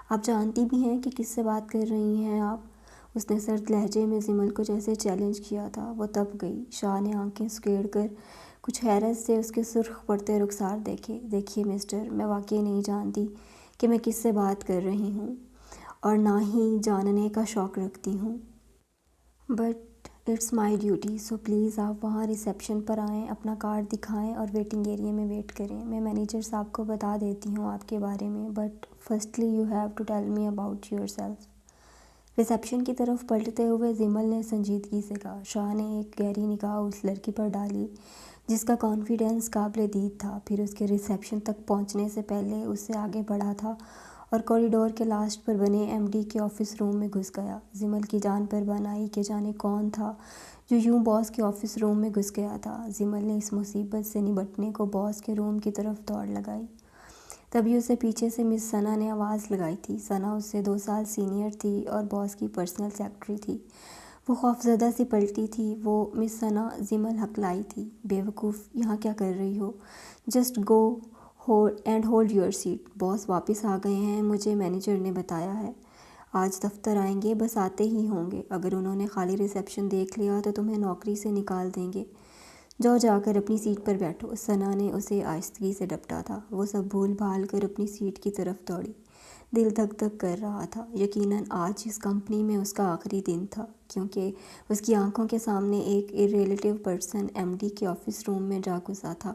آپ جانتی بھی ہیں کہ کس سے بات کر رہی ہیں آپ؟ اس نے سرد لہجے میں زمل کو جیسے چیلنج کیا تھا۔ وہ تپ گئی۔ شاہ نے آنکھیں سکیڑ کر کچھ حیرت سے اس کے سرخ پڑتے رخسار دیکھے۔ دیکھیے مسٹر، میں واقعی نہیں جانتی کہ میں کس سے بات کر رہی ہوں اور نہ ہی جاننے کا شوق رکھتی ہوں، but it's my duty, so please آپ وہاں ریسیپشن پر آئیں، اپنا کارڈ دکھائیں اور ویٹنگ ایریا میں ویٹ کریں۔ میں مینیجر صاحب کو بتا دیتی ہوں آپ کے بارے میں، but firstly you have to tell me about yourself. Reception کی طرف پلٹتے ہوئے زمل نے سنجیدگی سے کہا۔ شاہ نے ایک گہری نگاہ اس لڑکی پر ڈالی جس کا کانفیڈنس قابل دید تھا، پھر اس کے ریسیپشن تک پہنچنے سے پہلے اس سے آگے بڑھا تھا اور کوریڈور کے لاسٹ پر بنے MD کے آفس روم میں گھس گیا۔ زمل کی جان پر بن آئی کہ جانے کون تھا جو یوں باس کے آفس روم میں گھس گیا تھا۔ زمل نے اس مصیبت سے نمٹنے کو باس کے روم کی طرف دوڑ لگائی۔ تبھی اسے پیچھے سے مس ثنا نے آواز لگائی تھی۔ ثنا اس سے 2 سال سینئر تھی اور باس کی پرسنل سیکرٹری تھی۔ وہ خوفزدہ سی پلٹی تھی۔ وہ مس ثنا زمل ہکلائی تھی۔ بے وقوف، یہاں کیا کر رہی ہو؟ Just go and hold your seat. Boss واپس آ گئے ہیں، مجھے مینیجر نے بتایا ہے۔ آج دفتر آئیں گے، بس آتے ہی ہوں گے۔ اگر انہوں نے خالی ریسیپشن دیکھ لیا تو تمہیں نوکری سے نکال دیں گے۔ جاؤ، جا کر اپنی سیٹ پر بیٹھو۔ ثنا نے اسے آہستگی سے ڈپٹا تھا۔ وہ سب بھول بھال کر اپنی سیٹ کی طرف دوڑی۔ دل دھک دھک کر رہا تھا۔ یقیناً آج اس کمپنی میں اس کا آخری دن تھا، کیونکہ اس کی آنکھوں کے سامنے ایک ریلیٹیو پرسن ایم ڈی کے آفس روم میں جا گھسا تھا،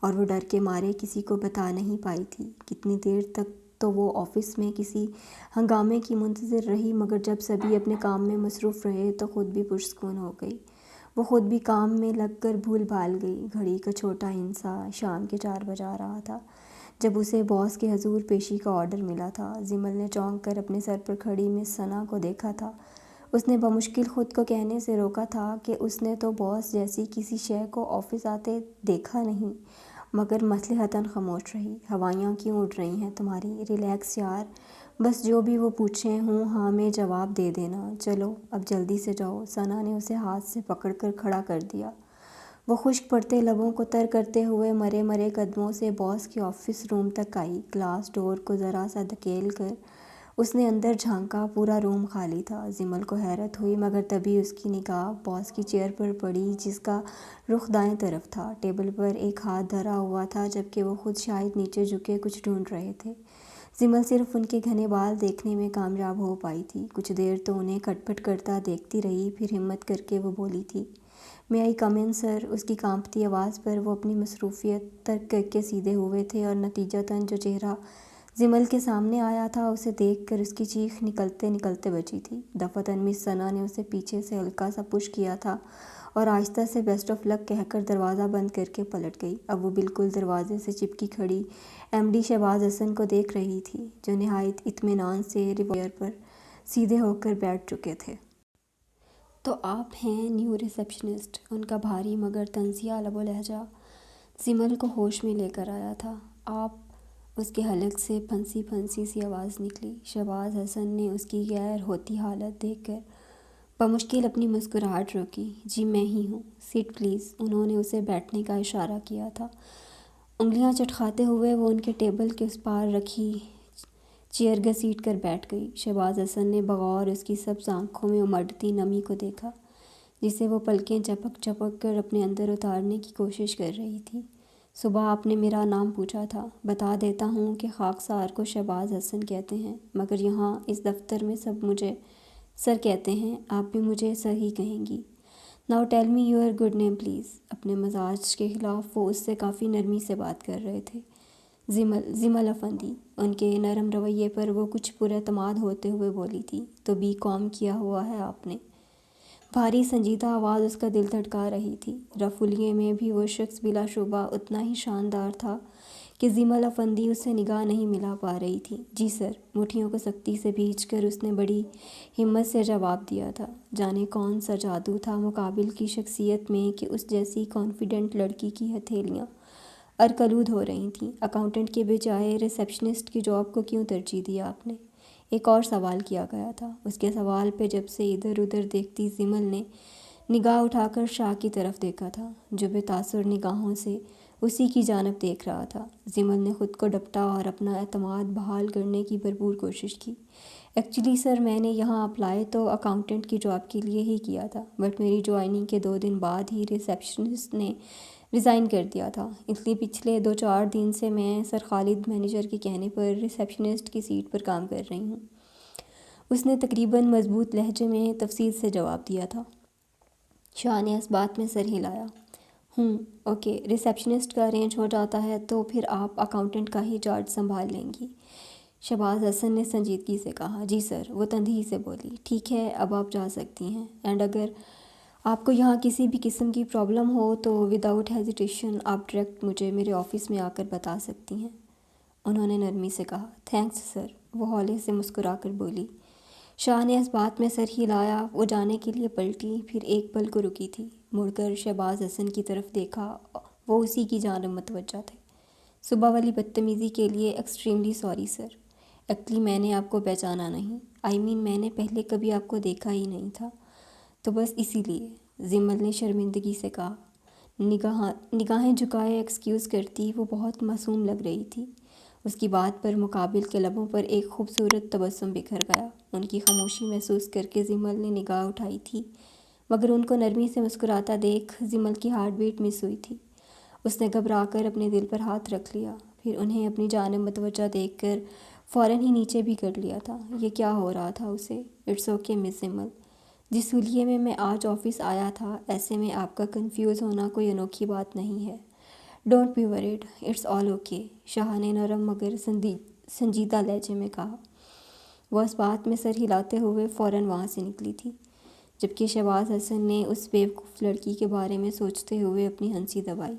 اور وہ ڈر کے مارے کسی کو بتا نہیں پائی تھی۔ کتنی دیر تک تو وہ آفس میں کسی ہنگامے کی منتظر رہی، مگر جب سبھی اپنے کام میں مصروف رہے تو خود بھی پرسکون ہو گئی۔ وہ خود بھی کام میں لگ کر بھول بھال گئی۔ گھڑی کا چھوٹا ہنسا شام کے 4 بجا رہا تھا جب اسے باس کے حضور پیشی کا آرڈر ملا تھا۔ زمل نے چونک کر اپنے سر پر کھڑی مس ثنا کو دیکھا تھا۔ اس نے بمشکل خود کو کہنے سے روکا تھا کہ اس نے تو باس جیسی کسی شے کو آفس آتے دیکھا نہیں، مگر مصلحتاً خاموش رہی۔ ہوائیاں کیوں اڑ رہی ہیں تمہاری؟ ریلیکس یار، بس جو بھی وہ پوچھیں ہوں ہاں میں جواب دے دینا۔ چلو اب جلدی سے جاؤ۔ ثنا نے اسے ہاتھ سے پکڑ کر کھڑا کر دیا۔ وہ خشک پڑتے لبوں کو تر کرتے ہوئے مرے مرے قدموں سے باس کے آفس روم تک آئی۔ گلاس ڈور کو ذرا سا دھکیل کر اس نے اندر جھانکا۔ پورا روم خالی تھا۔ زمل کو حیرت ہوئی، مگر تبھی اس کی نگاہ باس کی چیئر پر پڑی، جس کا رخ دائیں طرف تھا۔ ٹیبل پر ایک ہاتھ دھرا ہوا تھا، جبکہ وہ خود شاید نیچے جھکے کچھ ڈھونڈ رہے تھے۔ زمل صرف ان کے گھنے بال دیکھنے میں کامیاب ہو پائی تھی۔ کچھ دیر تو انہیں کھٹ پٹ کرتا دیکھتی رہی، پھر ہمت کر کے وہ بولی تھی، میں آئی کم ان سر؟ اس کی کانپتی آواز پر وہ اپنی مصروفیت ترک کر کے سیدھے ہوئے تھے، اور نتیجتاً جو چہرہ زمل کے سامنے آیا تھا اسے دیکھ کر اس کی چیخ نکلتے نکلتے بچی تھی۔ دفعتاً مس ثنا نے اسے پیچھے سے ہلکا سا پش کیا تھا اور آہستہ سے بیسٹ آف لک کہہ کر دروازہ بند کر کے پلٹ گئی۔ اب وہ بالکل دروازے سے چپکی کھڑی ایم ڈی شہباز حسن کو دیکھ رہی تھی، جو نہایت اطمینان سے ریوائر پر سیدھے ہو کر بیٹھ چکے تھے۔ تو آپ ہیں نیو ریسیپشنسٹ؟ ان کا بھاری مگر طنزیہ لب و لہجہ زمل کو ہوش میں لے کر آیا تھا۔ آپ؟ اس کے حلق سے پھنسی پھنسی سی آواز نکلی۔ شہباز حسن نے اس کی غیر ہوتی حالت دیکھ کر بمشکل اپنی مسکراہٹ روکی۔ جی میں ہی ہوں، سیٹ پلیز۔ انہوں نے اسے بیٹھنے کا اشارہ کیا تھا۔ انگلیاں چٹکھاتے ہوئے وہ ان کے ٹیبل کے اس پار رکھی چیئر گھسیٹ کر بیٹھ گئی۔ شہباز حسن نے بغور اس کی سبز آنکھوں میں امڑتی نمی کو دیکھا، جسے وہ پلکیں جھپک جھپک کر اپنے اندر اتارنے کی کوشش کر رہی تھی۔ صبح آپ نے میرا نام پوچھا تھا۔ بتا دیتا ہوں کہ خاکسار کو شہباز حسن کہتے ہیں، مگر یہاں اس دفتر میں سب مجھے سر کہتے ہیں۔ آپ بھی مجھے سر ہی کہیں گی۔ Now tell me your good name please. اپنے مزاج کے خلاف وہ اس سے کافی نرمی سے بات کر رہے تھے۔ زمل افندی۔ ان کے نرم رویے پر وہ کچھ پراعتماد ہوتے ہوئے بولی تھی، تو بی کام کیا ہوا ہے آپ نے؟ بھاری سنجیدہ آواز اس کا دل دھڑکا رہی تھی۔ رف الگئے میں بھی وہ شخص بلا شبہ اتنا ہی شاندار تھا کہ زمل افندی اس سے نگاہ نہیں ملا پا رہی تھی۔ جی سر، مٹھیوں کو سختی سے بھینچ کر اس نے بڑی ہمت سے جواب دیا تھا۔ جانے کون سا جادو تھا مقابل کی شخصیت میں کہ اس جیسی کانفیڈنٹ لڑکی کی ہتھیلیاں ارکلود ہو رہی تھیں۔ اکاؤنٹنٹ کے بجائے ریسیپشنسٹ کی جاب کو کیوں ترجیح دیا آپ نے؟ ایک اور سوال کیا گیا تھا۔ اس کے سوال پہ جب سے ادھر ادھر دیکھتی زمل نے نگاہ اٹھا کر شاہ کی طرف دیکھا تھا، جو بے تاثر نگاہوں سے اسی کی جانب دیکھ رہا تھا۔ زمل نے خود کو ڈپٹا اور اپنا اعتماد بحال کرنے کی بھرپور کوشش کی۔ ایکچولی سر، میں نے یہاں اپلائی تو اکاؤنٹنٹ کی جاب کے لیے ہی کیا تھا، بٹ میری جوائننگ کے 2 دن بعد ہی ریسیپشنسٹ نے ریزائن کر دیا تھا، اس لیے پچھلے 2-4 دن سے میں سر خالد مینیجر کے کہنے پر ریسیپشنسٹ کی سیٹ پر کام کر رہی ہوں۔ اس نے تقریباً مضبوط لہجے میں تفصیل سے جواب دیا تھا۔ شاہ نے اس بات میں سر ہلایا۔ اوکے، ریسیپشنسٹ کا ارینج ہو جاتا ہے تو پھر آپ اکاؤنٹنٹ کا ہی چارج سنبھال لیں گی، شہباز حسن نے سنجیدگی سے کہا۔ جی سر، وہ تندہی سے بولی۔ ٹھیک ہے، اب آپ جا سکتی ہیں، اینڈ اگر آپ کو یہاں کسی بھی قسم کی پرابلم ہو تو وداؤٹ ہیزیٹیشن آپ ڈائریکٹ مجھے میرے آفس میں آ کر بتا سکتی ہیں، انہوں نے نرمی سے کہا۔ تھینکس سر، وہ ہولے سے مسکرا کر بولی۔ شاہ نے اس بات میں سر ہلایا۔ وہ جانے کے لیے پلٹی، پھر ایک پل کو رکی تھی، مڑ کر شہباز حسن کی طرف دیکھا۔ وہ اسی کی جانب متوجہ تھے۔ صبح والی بدتمیزی کے لیے ایکسٹریملی سوری سر. ایکچولی میں نے آپ کو پہچانا نہیں. میں نے پہلے کبھی آپ کو دیکھا ہی نہیں تھا، تو بس اسی لیے، زمل نے شرمندگی سے کہا. نگاہیں جھکائے ایکسکیوز کرتی وہ بہت معصوم لگ رہی تھی. اس کی بات پر مقابل کے لبوں پر ایک خوبصورت تبسم بکھر گیا. ان کی خاموشی محسوس کر کے زمل نے نگاہ اٹھائی تھی، مگر ان کو نرمی سے مسکراتا دیکھ زمل کی ہارٹ بیٹ مس ہوئی تھی. اس نے گھبرا کر اپنے دل پر ہاتھ رکھ لیا، پھر انہیں اپنی جانب متوجہ دیکھ کر فوراً ہی نیچے بھی کر لیا تھا. یہ کیا ہو رہا تھا اسے؟ اٹس اوکے مس زمل، جس حلیے میں آج آفس آیا تھا، ایسے میں آپ کا کنفیوز ہونا کوئی انوکھی بات نہیں ہے. Don't be weird, it's all okay, Shah نے نرم مگر سنجیدہ لہجے میں کہا. وہ اس بات میں سر ہلاتے ہوئے فوراً وہاں سے نکلی تھی، جبکہ شہباز حسن نے اس بیوقوف لڑکی کے بارے میں سوچتے ہوئے اپنی ہنسی دبائی،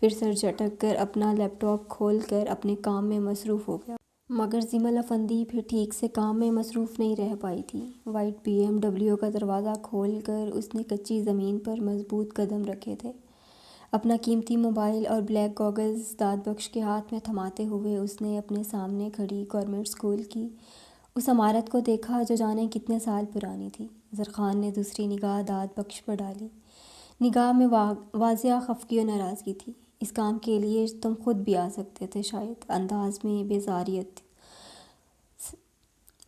پھر سر جھٹک کر اپنا لیپ ٹاپ کھول کر اپنے کام میں مصروف ہو گیا. مگر زمل افندی پھر ٹھیک سے کام میں مصروف نہیں رہ پائی تھی. وائٹ BMW کا دروازہ کھول کر اس نے کچی زمین پر مضبوط قدم رکھے تھے. اپنا قیمتی موبائل اور بلیک گوگلز داد بخش کے ہاتھ میں تھماتے ہوئے اس نے اپنے سامنے کھڑی گورنمنٹ اسکول کی اس عمارت کو دیکھا جو جانے کتنے سال پرانی تھی. زرخان نے دوسری نگاہ داد بخش پر ڈالی. نگاہ میں واضح خفگی و ناراضگی تھی. اس کام کے لیے تم خود بھی آ سکتے تھے شاید، انداز میں بیزاریت.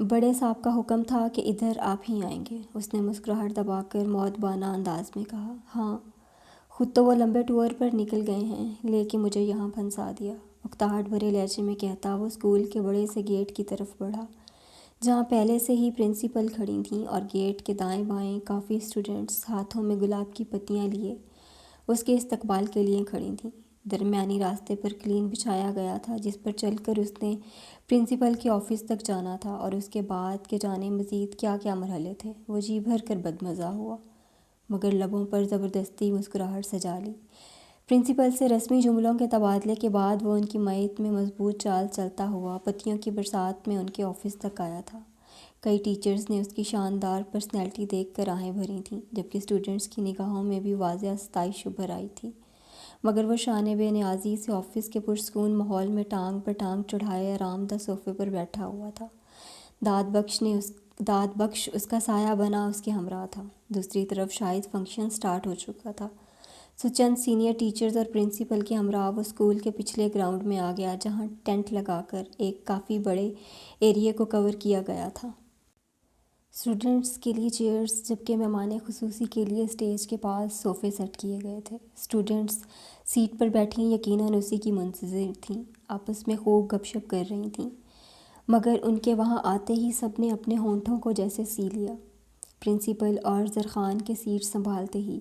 بڑے صاحب کا حکم تھا کہ ادھر آپ ہی آئیں گے، اس نے مسکراہٹ دبا کر مؤدبانہ انداز میں کہا. ہاں، خود تو وہ لمبے ٹور پر نکل گئے ہیں، لے کے مجھے یہاں پھنسا دیا، اکتاہٹ بھرے لہجے میں کہتا وہ اسکول کے بڑے سے گیٹ کی طرف بڑھا، جہاں پہلے سے ہی پرنسپل کھڑی تھیں، اور گیٹ کے دائیں بائیں کافی اسٹوڈنٹس ہاتھوں میں گلاب کی پتیاں لیے اس کے استقبال کے لیے کھڑی تھیں. درمیانی راستے پر کلین بچھایا گیا تھا جس پر چل کر اس نے پرنسپل کے آفس تک جانا تھا، اور اس کے بعد کے جانے مزید کیا کیا مرحلے تھے. وہ جی بھر کر بدمزہ ہوا، مگر لبوں پر زبردستی مسکراہٹ سجا لی. پرنسپل سے رسمی جملوں کے تبادلے کے بعد وہ ان کی معیت میں مضبوط چال چلتا ہوا پتیوں کی برسات میں ان کے آفس تک آیا تھا. کئی ٹیچرز نے اس کی شاندار پرسنالٹی دیکھ کر آہیں بھری تھیں، جبکہ اسٹوڈنٹس کی نگاہوں میں بھی واضح ستائش ابھر آئی تھی. مگر وہ شان بے نیازی سے آفس کے پرسکون ماحول میں ٹانگ پر ٹانگ چڑھائے آرام دہ صوفے پر بیٹھا ہوا تھا. داد بخش اس کا سایہ بنا اس کے ہمراہ تھا. دوسری طرف شاید فنکشن سٹارٹ ہو چکا تھا، سو چند سینئر ٹیچرز اور پرنسپل کے ہمراہ وہ اسکول کے پچھلے گراؤنڈ میں آ گیا، جہاں ٹینٹ لگا کر ایک کافی بڑے ایریے کو کور کیا گیا تھا. اسٹوڈنٹس کے لیے چیئرز، جبکہ مہمان خصوصی کے لیے اسٹیج کے پاس صوفے سیٹ کیے گئے تھے. اسٹوڈنٹس سیٹ پر بیٹھیں یقیناً اسی کی منتظر تھیں، آپس میں خوب گپ شپ کر رہی تھیں، مگر ان کے وہاں آتے ہی سب نے اپنے ہونٹوں کو جیسے سی لیا. پرنسپل اور زرخان کے سیٹ سنبھالتے ہی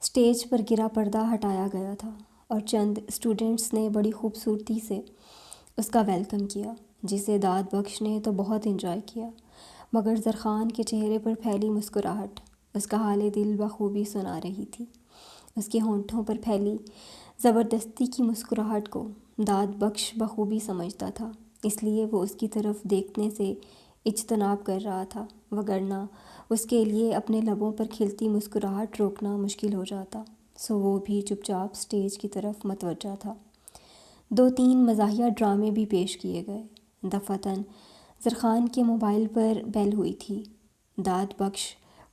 اسٹیج پر گرا پردہ ہٹایا گیا تھا، اور چند اسٹوڈنٹس نے بڑی خوبصورتی سے اس کا ویلکم کیا، جسے داد بخش نے تو بہت انجوائے کیا. مگر زرخان کے چہرے پر پھیلی مسکراہٹ اس کا حال دل بخوبی سنا رہی تھی. اس کے ہونٹوں پر پھیلی زبردستی کی مسکراہٹ کو داد بخش بخوبی سمجھتا تھا، اس لیے وہ اس کی طرف دیکھنے سے اجتناب کر رہا تھا، وگرنہ اس کے لیے اپنے لبوں پر کھلتی مسکراہٹ روکنا مشکل ہو جاتا. سو وہ بھی چپ چاپ اسٹیج کی طرف متوجہ تھا. 2-3 مزاحیہ ڈرامے بھی پیش کیے گئے. دفعتاً زرخان کے موبائل پر بیل ہوئی تھی. داد بخش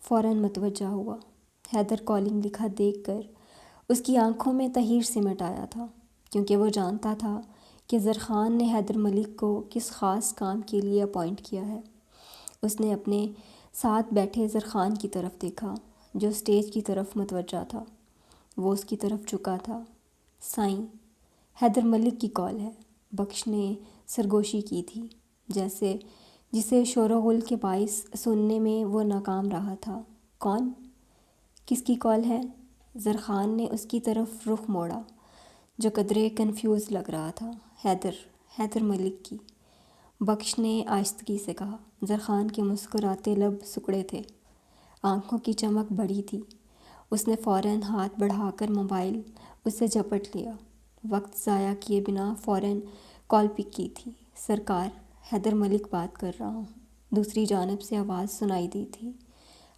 فوراً متوجہ ہوا. حیدر کالنگ لکھا دیکھ کر اس کی آنکھوں میں تحیر سمٹ آیا تھا، کیونکہ وہ جانتا تھا کہ زرخان نے حیدر ملک کو کس خاص کام کے لیے اپوائنٹ کیا ہے. اس نے اپنے ساتھ بیٹھے زرخان کی طرف دیکھا، جو اسٹیج کی طرف متوجہ تھا. وہ اس کی طرف جھکا تھا. سائیں، حیدر ملک کی کال ہے، بخش نے سرگوشی کی تھی، جسے شور و غل کے باعث سننے میں وہ ناکام رہا تھا. کون؟ کس کی کال ہے؟ زرخان نے اس کی طرف رخ موڑا، جو قدرے کنفیوز لگ رہا تھا. حیدر ملک کی، بخش نے آہستگی سے کہا. زرخان کے مسکراتے لب سکڑے تھے، آنکھوں کی چمک بڑی تھی. اس نے فوراً ہاتھ بڑھا کر موبائل اس سے جھپٹ لیا. وقت ضائع کیے بنا فوراً کال پک کی تھی. سرکار، حیدر ملک بات کر رہا ہوں. دوسری جانب سے آواز سنائی دی تھی.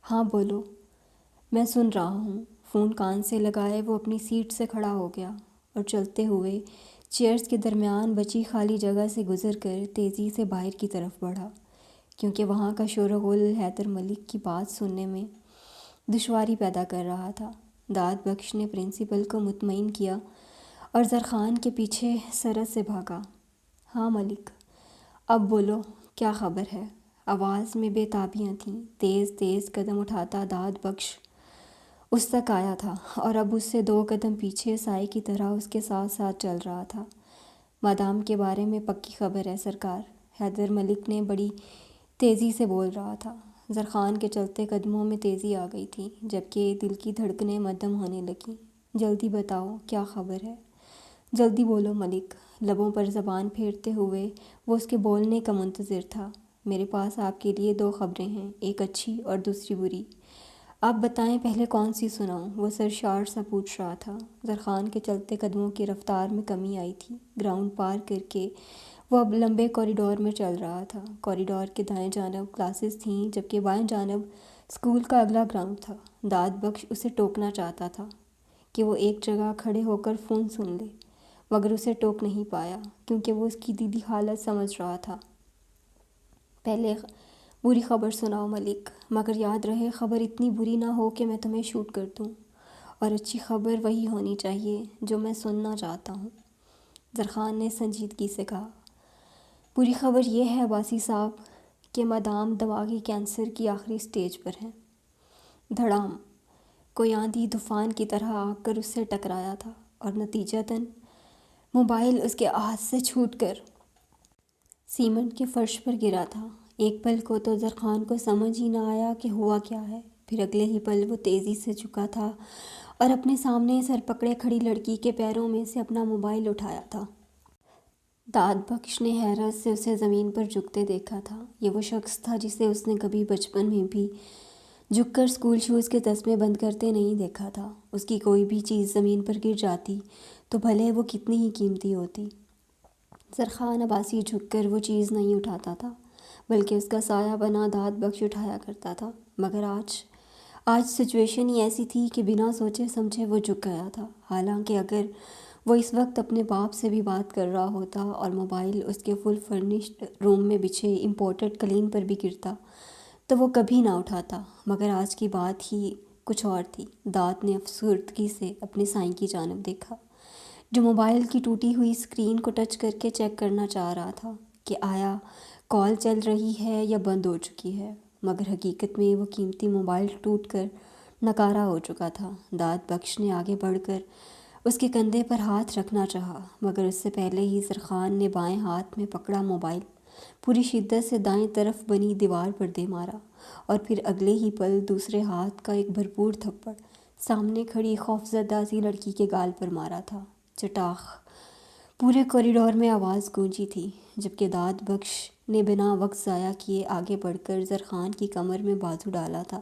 ہاں بولو. میں سن رہا ہوں. فون کان سے لگائے وہ اپنی سیٹ سے کھڑا ہو گیا اور چلتے ہوئے چیئرز کے درمیان بچی خالی جگہ سے گزر کر تیزی سے باہر کی طرف بڑھا، کیونکہ وہاں کا شور و غل حیدر ملک کی بات سننے میں دشواری پیدا کر رہا تھا۔ داد بخش نے پرنسپل کو مطمئن کیا اور زرخان کے پیچھے سرعت سے بھاگا۔ ہاں ملک، اب بولو، کیا خبر ہے؟ آواز میں بے تابیاں تھیں۔ تیز تیز قدم اٹھاتا داد بخش اس تک آیا تھا اور اب اس سے 2 قدم پیچھے سائے کی طرح اس کے ساتھ ساتھ چل رہا تھا۔ مادام کے بارے میں پکی خبر ہے سرکار، حیدر ملک نے بڑی تیزی سے بول رہا تھا۔ زرخان کے چلتے قدموں میں تیزی آ گئی تھی، جبکہ دل کی دھڑکنیں مدھم ہونے لگیں۔ جلدی بتاؤ، کیا خبر ہے؟ جلدی بولو ملک۔ لبوں پر زبان پھیرتے ہوئے وہ اس کے بولنے کا منتظر تھا۔ میرے پاس آپ کے لیے 2 خبریں ہیں، ایک اچھی اور دوسری بری۔ آپ بتائیں پہلے کون سی سناؤں؟ وہ سرشار سا پوچھ رہا تھا۔ زرخان کے چلتے قدموں کی رفتار میں کمی آئی تھی۔ گراؤنڈ پار کر کے وہ اب لمبے کوریڈور میں چل رہا تھا۔ کوریڈور کے دائیں جانب کلاسز تھیں، جبکہ بائیں جانب اسکول کا اگلا گراؤنڈ تھا۔ داد بخش اسے ٹوکنا چاہتا تھا کہ وہ ایک جگہ کھڑے ہو کر فون سن لے، مگر اسے ٹوک نہیں پایا، کیونکہ وہ اس کی دلی حالت سمجھ رہا تھا۔ پہلے بری خبر سناؤ ملک، مگر یاد رہے خبر اتنی بری نہ ہو کہ میں تمہیں شوٹ کر دوں، اور اچھی خبر وہی ہونی چاہیے جو میں سننا چاہتا ہوں۔ زرخان نے سنجیدگی سے کہا۔ بری خبر یہ ہے عباسی صاحب کہ مادام دماغی کینسر کی آخری سٹیج پر ہیں۔ دھڑام، کوئی آندھی طوفان کی طرح آ کر اس سے ٹکرایا تھا اور نتیجتاً موبائل اس کے ہاتھ سے چھوٹ کر سیمنٹ کے فرش پر گرا تھا۔ ایک پل کو تو زرخان کو سمجھ ہی نہ آیا کہ ہوا کیا ہے، پھر اگلے ہی پل وہ تیزی سے جھکا تھا اور اپنے سامنے سر پکڑے کھڑی لڑکی کے پیروں میں سے اپنا موبائل اٹھایا تھا۔ داد بخش نے حیرت سے اسے زمین پر جھکتے دیکھا تھا۔ یہ وہ شخص تھا جسے اس نے کبھی بچپن میں بھی جھک کر اسکول شوز کے تسمے بند کرتے نہیں دیکھا تھا۔ اس کی کوئی بھی چیز زمین پر گر جاتی تو بھلے وہ کتنی ہی قیمتی ہوتی، زرخان عباسی جھک کر وہ چیز نہیں اٹھاتا تھا، بلکہ اس کا سایہ بنا داد بخش اٹھایا کرتا تھا۔ مگر آج سچویشن ہی ایسی تھی کہ بنا سوچے سمجھے وہ جھک گیا تھا، حالانکہ اگر وہ اس وقت اپنے باپ سے بھی بات کر رہا ہوتا اور موبائل اس کے فل فرنشڈ روم میں بچھے امپورٹڈ قالین پر بھی گرتا تو وہ کبھی نہ اٹھاتا۔ مگر آج کی بات ہی کچھ اور تھی۔ داد نے افسردگی سے اپنے سائیں کی جانب دیکھا، جو موبائل کی ٹوٹی ہوئی اسکرین کو ٹچ کر کے چیک کرنا چاہ رہا تھا کہ آیا کال چل رہی ہے یا بند ہو چکی ہے، مگر حقیقت میں وہ قیمتی موبائل ٹوٹ کر نکارہ ہو چکا تھا۔ داد بخش نے آگے بڑھ کر اس کے کندھے پر ہاتھ رکھنا چاہا، مگر اس سے پہلے ہی زرخان نے بائیں ہاتھ میں پکڑا موبائل پوری شدت سے دائیں طرف بنی دیوار پر دے مارا، اور پھر اگلے ہی پل دوسرے ہاتھ کا ایک بھرپور تھپڑ سامنے کھڑی خوفزدہ سی لڑکی کے گال پر مارا تھا۔ چٹاخ! پورے کوریڈور میں آواز گونجی تھی، جبکہ داد بخش نے بنا وقت ضائع کیے آگے بڑھ کر زرخان کی کمر میں بازو ڈالا تھا،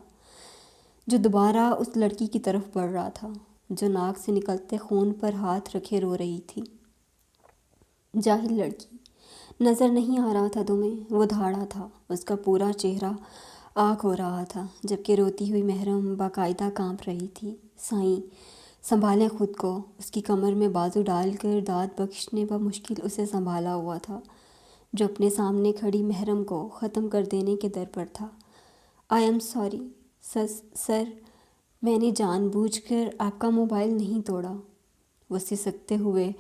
جو دوبارہ اس لڑکی کی طرف بڑھ رہا تھا، جو ناک سے نکلتے خون پر ہاتھ رکھے رو رہی تھی۔ جاہل لڑکی، نظر نہیں آ رہا تھا تمہیں؟ وہ دھاڑا تھا، اس کا پورا چہرہ آگ ہو رہا تھا، جبکہ روتی ہوئی محرم باقاعدہ کانپ رہی تھی۔ سائیں، سنبھالیں خود کو۔ اس کی کمر میں بازو ڈال کر داد بخش نے بمشکل اسے سنبھالا ہوا تھا، جو اپنے سامنے کھڑی محرم کو ختم کر دینے کے در پر تھا۔ آئی ایم سوری سر، میں نے جان بوجھ کر آپ کا موبائل نہیں توڑا، وہ سسکتے ہوئے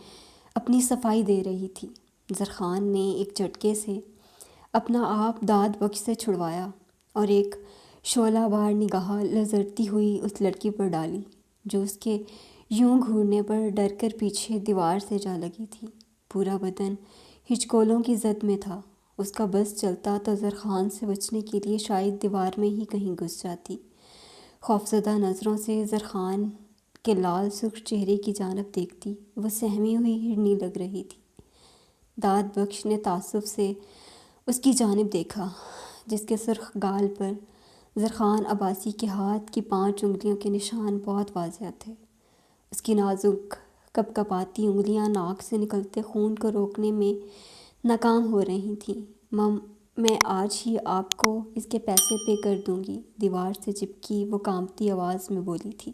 اپنی صفائی دے رہی تھی۔ زرخان نے ایک جھٹکے سے اپنا آپ داد بخش سے چھڑوایا اور ایک شعلہ بار نگاہ لرزتی ہوئی اس لڑکی پر ڈالی، جو اس کے یوں گھورنے پر ڈر کر پیچھے دیوار سے جا لگی تھی۔ پورا بدن ہچکولوں کی زد میں تھا۔ اس کا بس چلتا تو زرخان سے بچنے کے لیے شاید دیوار میں ہی کہیں گھس جاتی۔ خوفزدہ نظروں سے زرخان کے لال سرخ چہرے کی جانب دیکھتی وہ سہمی ہوئی ہرنی لگ رہی تھی۔ داد بخش نے تعصب سے اس کی جانب دیکھا، جس کے سرخ گال پر زرخان عباسی کے ہاتھ کی 5 انگلیوں کے نشان بہت واضح تھے۔ اس کی نازک کپ کپاتی انگلیاں ناک سے نکلتے خون کو روکنے میں ناکام ہو رہی تھیں۔ میں آج ہی آپ کو اس کے پیسے پے کر دوں گی، دیوار سے چپکی وہ کانپتی آواز میں بولی تھی۔